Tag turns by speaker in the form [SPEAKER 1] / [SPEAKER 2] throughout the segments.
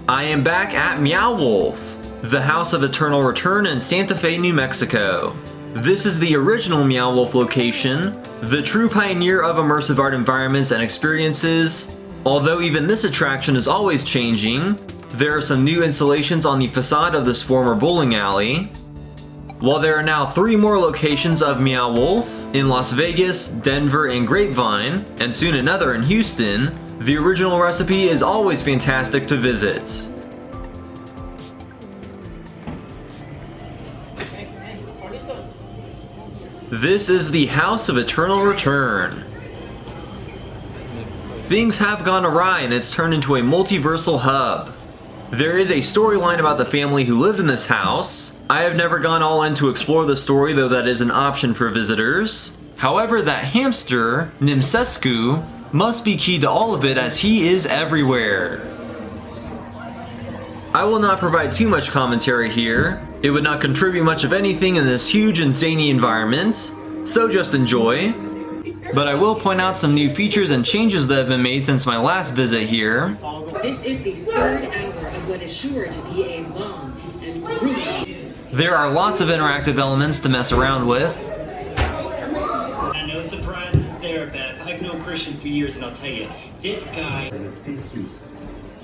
[SPEAKER 1] I am back at Meow Wolf, the House of Eternal Return in Santa Fe, New Mexico. This is the original Meow Wolf location, the true pioneer of immersive art environments and experiences. Although even this attraction is always changing, there are some new installations on the facade of this former bowling alley. While there are now 3 more locations of Meow Wolf, in Las Vegas, Denver, and Grapevine, and soon another in Houston, the original recipe is always fantastic to visit. This is the House of Eternal Return. Things have gone awry and it's turned into a multiversal hub. There is a storyline about the family who lived in this house. I have never gone all in to explore the story, though that is an option for visitors. However, that hamster, Nimsescu, must be key to all of it as he is everywhere. I will not provide too much commentary here. It would not contribute much of anything in this huge and zany environment, so just enjoy. But I will point out some new features and changes that have been made since my last visit here.
[SPEAKER 2] This is the 3rd hour of what is sure to be a long and grueling.
[SPEAKER 1] There are lots of interactive elements to mess around with.
[SPEAKER 3] No surprises there, Beth. I've known Christian for years, and I'll tell you, this guy.
[SPEAKER 4] 50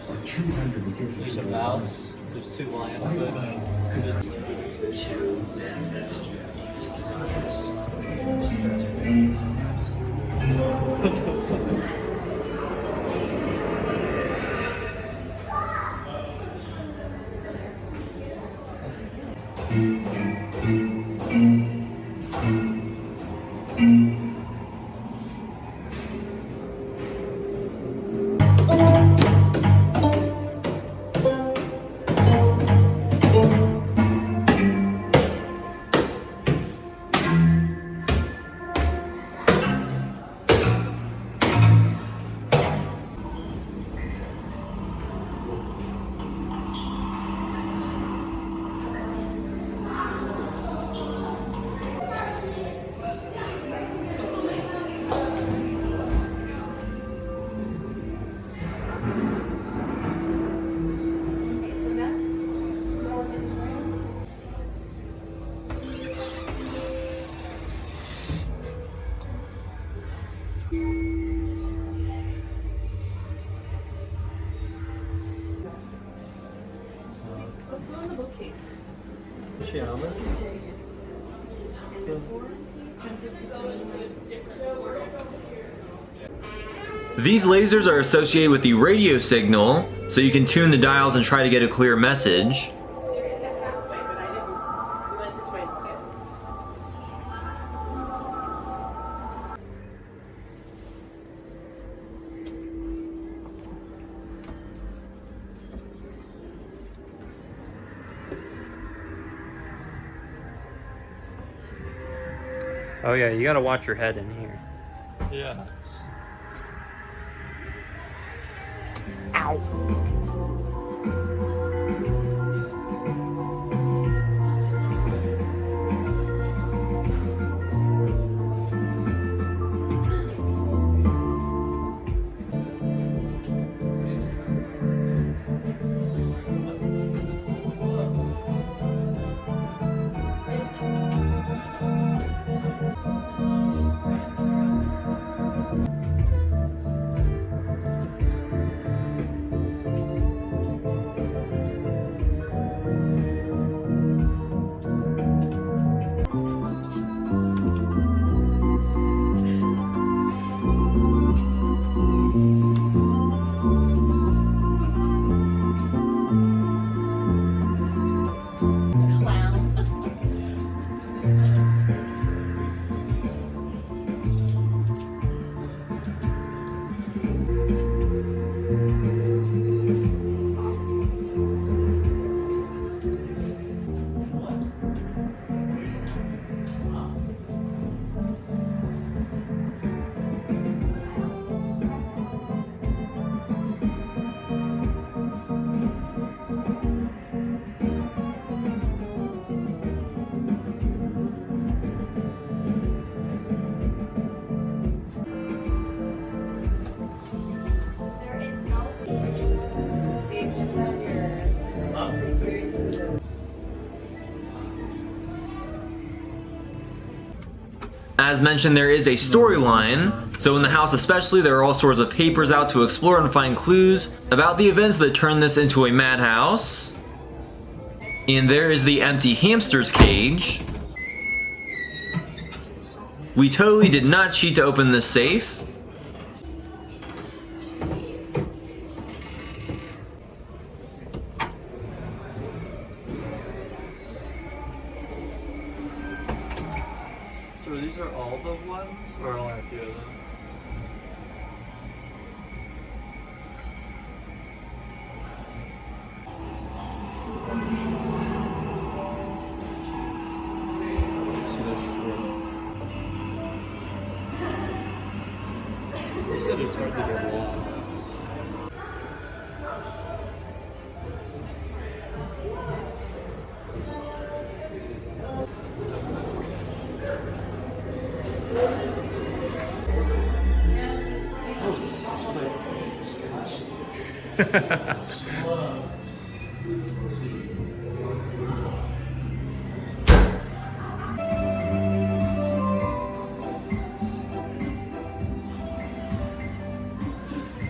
[SPEAKER 4] or 250.
[SPEAKER 5] There's a mouse. There's 2 lions.
[SPEAKER 3] To manifest his desires.
[SPEAKER 6] Let's go in the bookcase.
[SPEAKER 1] These lasers are associated with the radio signal, so you can tune the dials and try to get a clear message.
[SPEAKER 6] There is a pathway, but I didn't. We went this way instead.
[SPEAKER 5] Oh yeah, you gotta watch your head in here.
[SPEAKER 7] Yeah.
[SPEAKER 1] As mentioned, there is a storyline. So in the house especially, there are all sorts of papers out to explore and find clues about the events that turn this into a madhouse. And there is the empty hamster's cage. We totally did not cheat to open this safe.
[SPEAKER 5] So these are all the ones, or only a few of them? See this short. You said it's hard to get lost.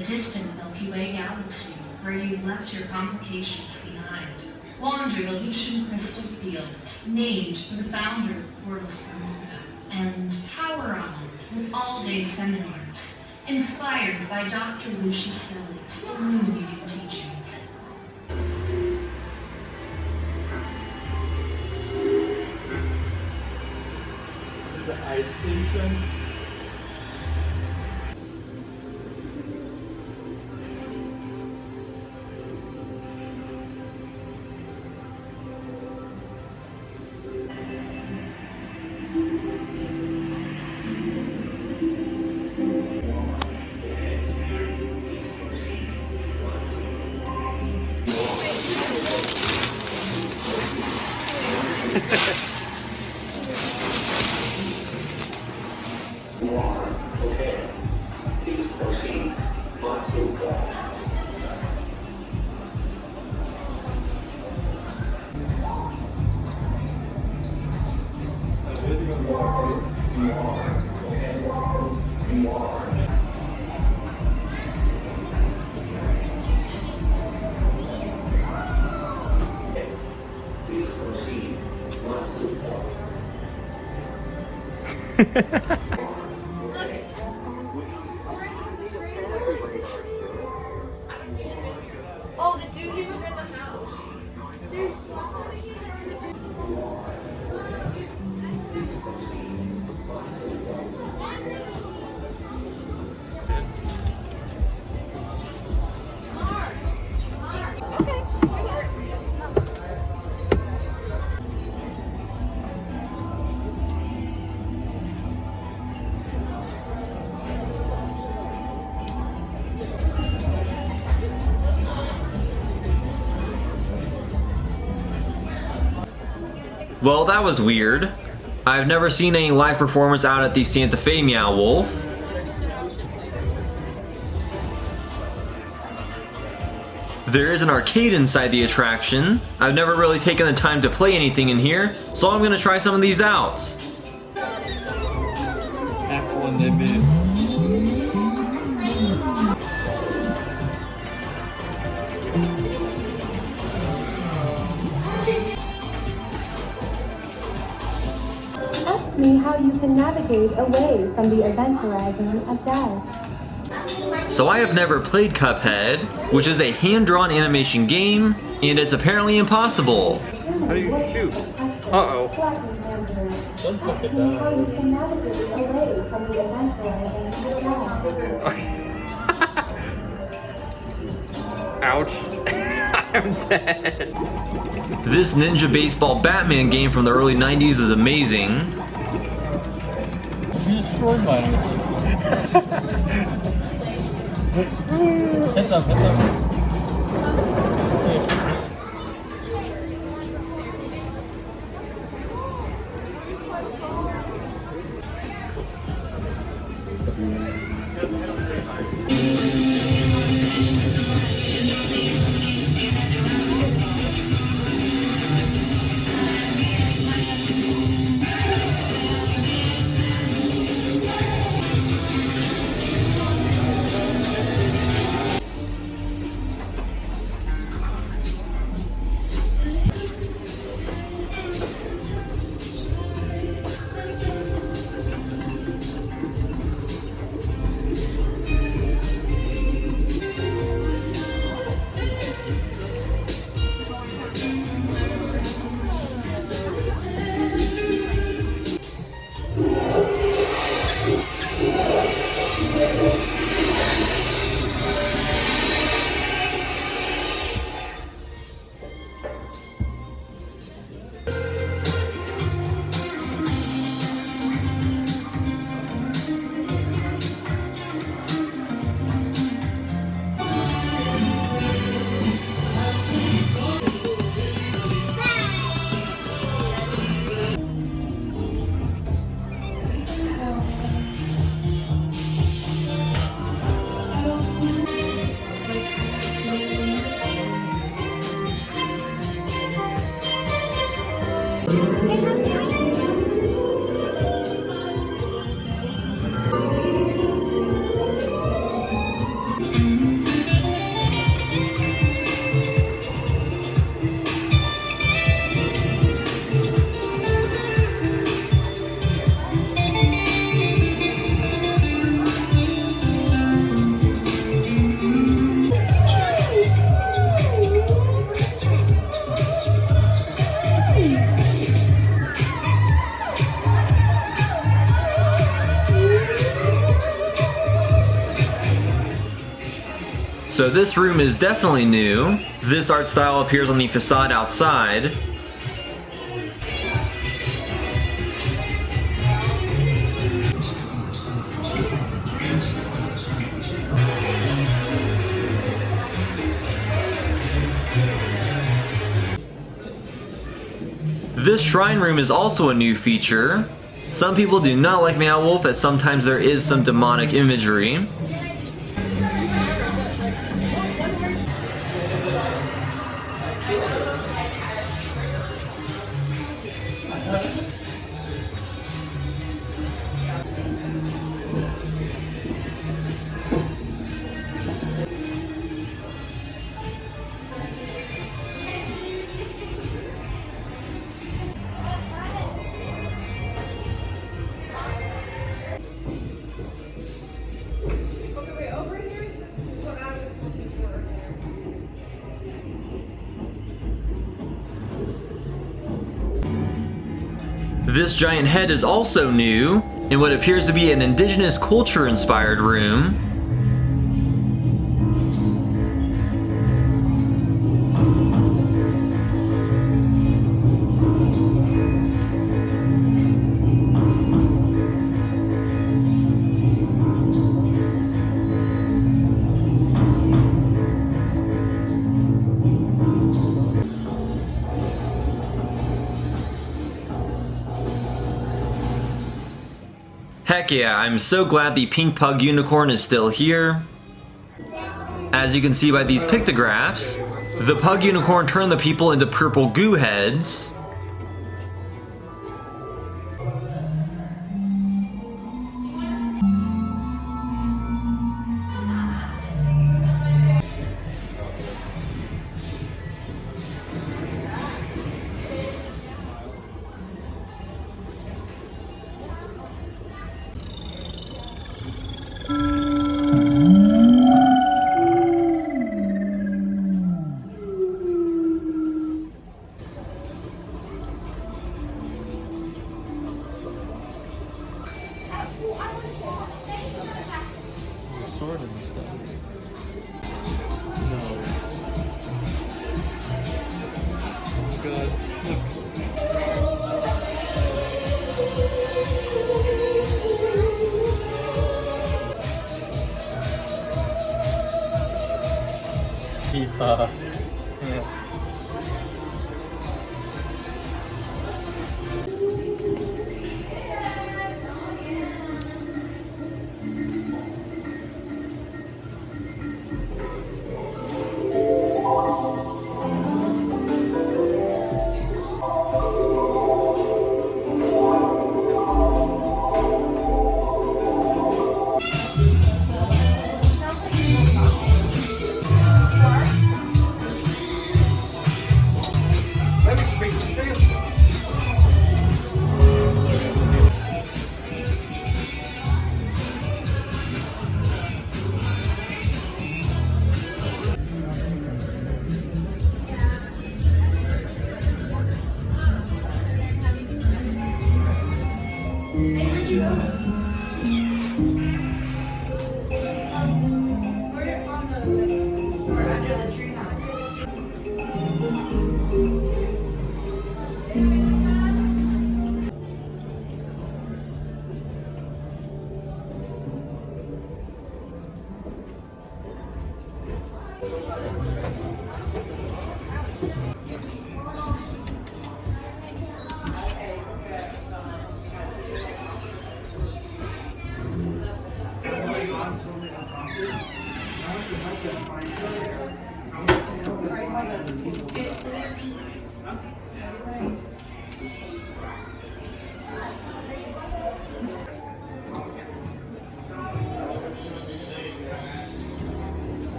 [SPEAKER 2] Distant Milky Way galaxy, where you left your complications behind. Wander the Lucian crystal fields, named for the founder of Portals Bermuda, and Power Island with all-day seminars, inspired by Dr. Lucius Silly's illuminating teachings.
[SPEAKER 5] The ice station.
[SPEAKER 6] Oh, the dude was in the house. There was a dude.
[SPEAKER 1] Well, that was weird. I've never seen any live performance out at the Santa Fe Meow Wolf. There is an arcade inside the attraction. I've never really taken the time to play anything in here, so I'm gonna try some of these out.
[SPEAKER 5] Act 1 debut.
[SPEAKER 7] Ask me how you can navigate away from the event horizon of death.
[SPEAKER 1] So I have never played Cuphead, which is a hand-drawn animation game, and it's apparently impossible.
[SPEAKER 5] How do you shoot? Uh-oh.
[SPEAKER 7] Ask me how you can navigate away from the event horizon of death.
[SPEAKER 5] Ouch. I'm dead.
[SPEAKER 1] This Ninja Baseball Batman game from the early 90s is amazing.
[SPEAKER 5] You destroyed mine. Heads up, heads up.
[SPEAKER 1] So this room is definitely new. This art style appears on the facade outside. This shrine room is also a new feature. Some people do not like Meow Wolf, as sometimes there is some demonic imagery. This giant head is also new, in what appears to be an indigenous culture inspired room. Heck yeah, I'm so glad the pink pug unicorn is still here. As you can see by these pictographs, the pug unicorn turned the people into purple goo heads.
[SPEAKER 5] Sword and stuff. No. Oh god, look. Yeah.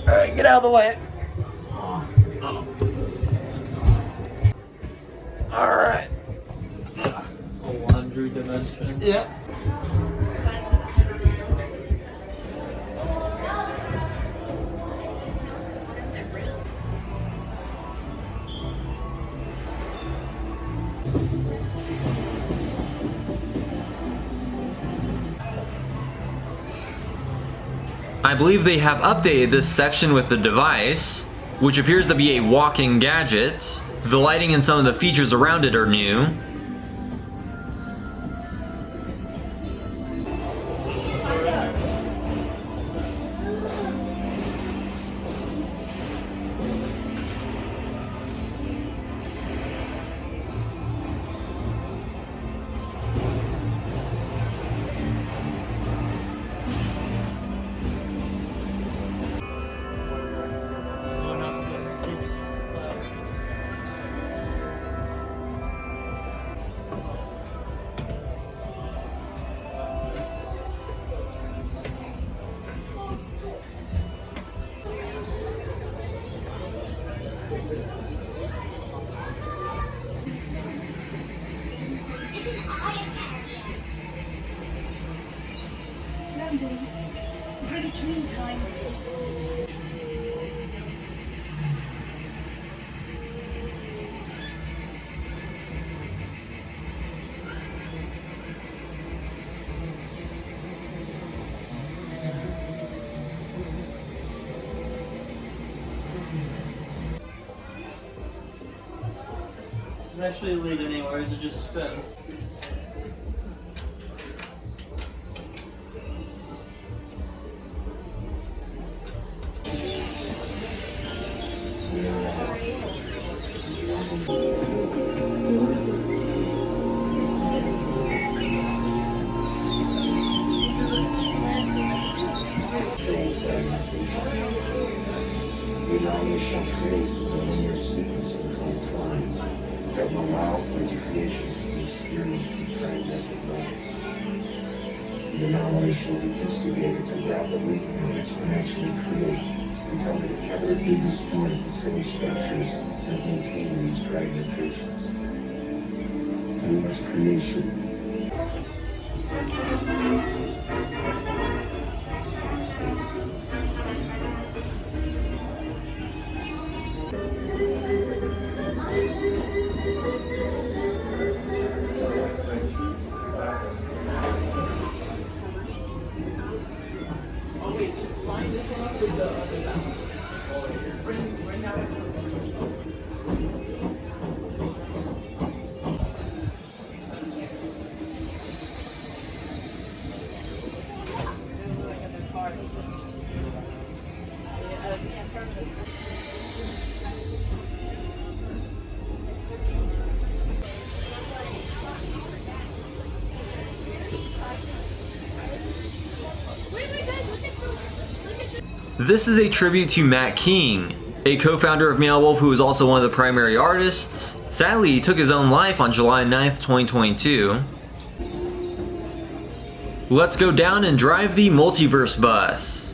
[SPEAKER 5] Alright, get out of the way. Alright. A laundry dimension. Yeah.
[SPEAKER 1] I believe they have updated this section with the device, which appears to be a walking gadget. The lighting and some of the features around it are new.
[SPEAKER 6] Landing. Ready dream time.
[SPEAKER 5] Does it actually lead anywhere, or is it just spin?
[SPEAKER 4] We knowledge shall create within your sleepness and confine, that will allow for your creation to be experienced in fragmented moments. The knowledge will be instigated to rapidly and exponentially create until it inevitably destroys the same structures that maintain these fragmentations. Through its creation,
[SPEAKER 1] This is a tribute to Matt King, a co-founder of Meow Wolf who is also one of the primary artists. Sadly, he took his own life on July 9th, 2022. Let's go down and drive the Multiverse bus.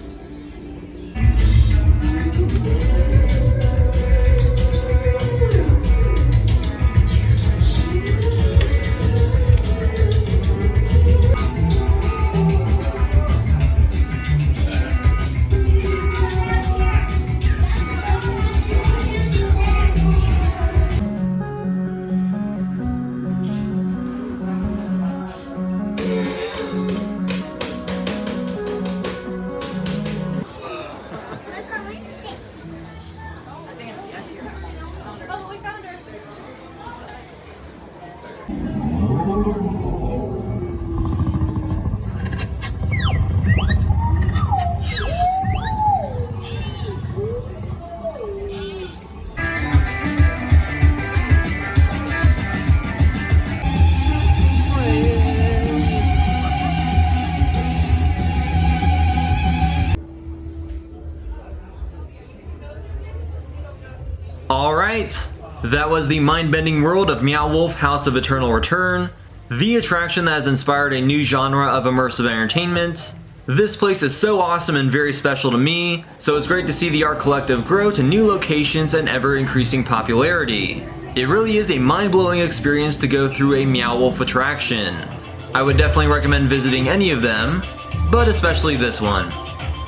[SPEAKER 1] Alright, that was the mind-bending world of Meow Wolf House of Eternal Return, the attraction that has inspired a new genre of immersive entertainment. This place is so awesome and very special to me, so it's great to see the art collective grow to new locations and ever-increasing popularity. It really is a mind-blowing experience to go through a Meow Wolf attraction. I would definitely recommend visiting any of them, but especially this one.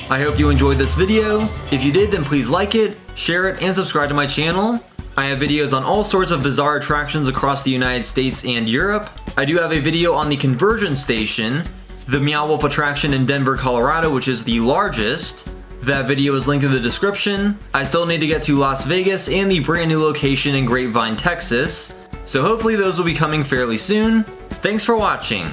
[SPEAKER 1] I hope you enjoyed this video. If you did, then please like it, share it, and subscribe to my channel. I have videos on all sorts of bizarre attractions across the United States and Europe. I do have a video on the conversion station, the Meow Wolf attraction in Denver, Colorado, which is the largest. That video is linked in the description. I still need to get to Las Vegas and the brand new location in Grapevine, Texas. So hopefully those will be coming fairly soon. Thanks for watching.